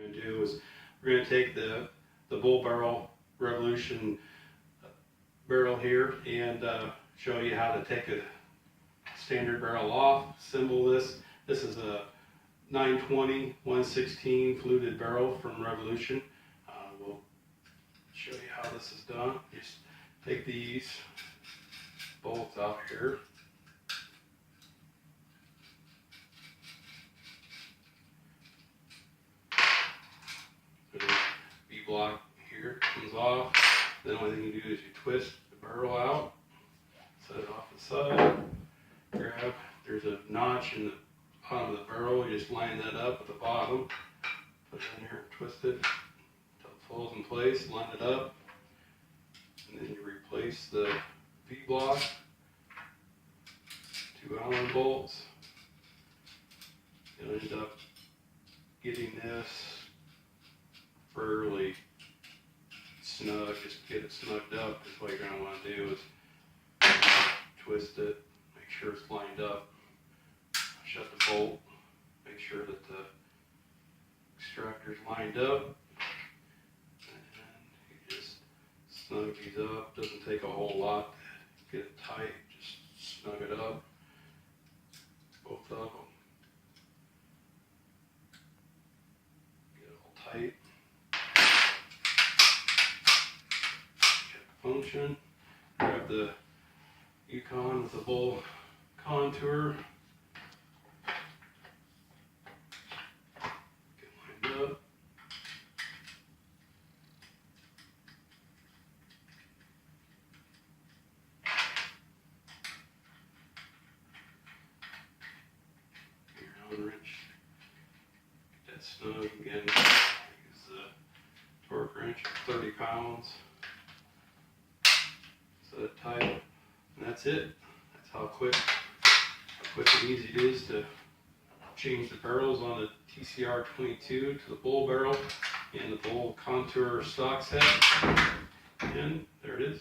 going to do is we're going to take the bull barrel Revolution barrel here and show you how to take a standard barrel off, assemble this. This is a 920 116 fluted barrel from Revolution. We'll show you how this is done. Just take these bolts out here. Block here comes off. Then the only thing you do is you twist the barrel out, set it off the side, grab, there's a notch in the bottom of the barrel, you just line that up at the bottom, put it in here and twist it until it falls in place, line it up, and then you replace the V-block, 2 Allen bolts. You'll end up getting this fairly snug, just get it snugged up, because what you're going to want to do is twist it, make sure it's lined up, shut the bolt, make sure that the extractor is lined up, and you just snug these up. Doesn't take a whole lot to get it tight, just snug it up, both of them, get it all tight. Function, grab the Yukon with the bull contour, get lined up, your Allen wrench, get that snug again. Use the torque wrench, 30 pounds. Set it tight, and that's it. That's how quick and easy it is to change the barrels on the CR22 to the bull barrel and the bull contour stock set. And there it is.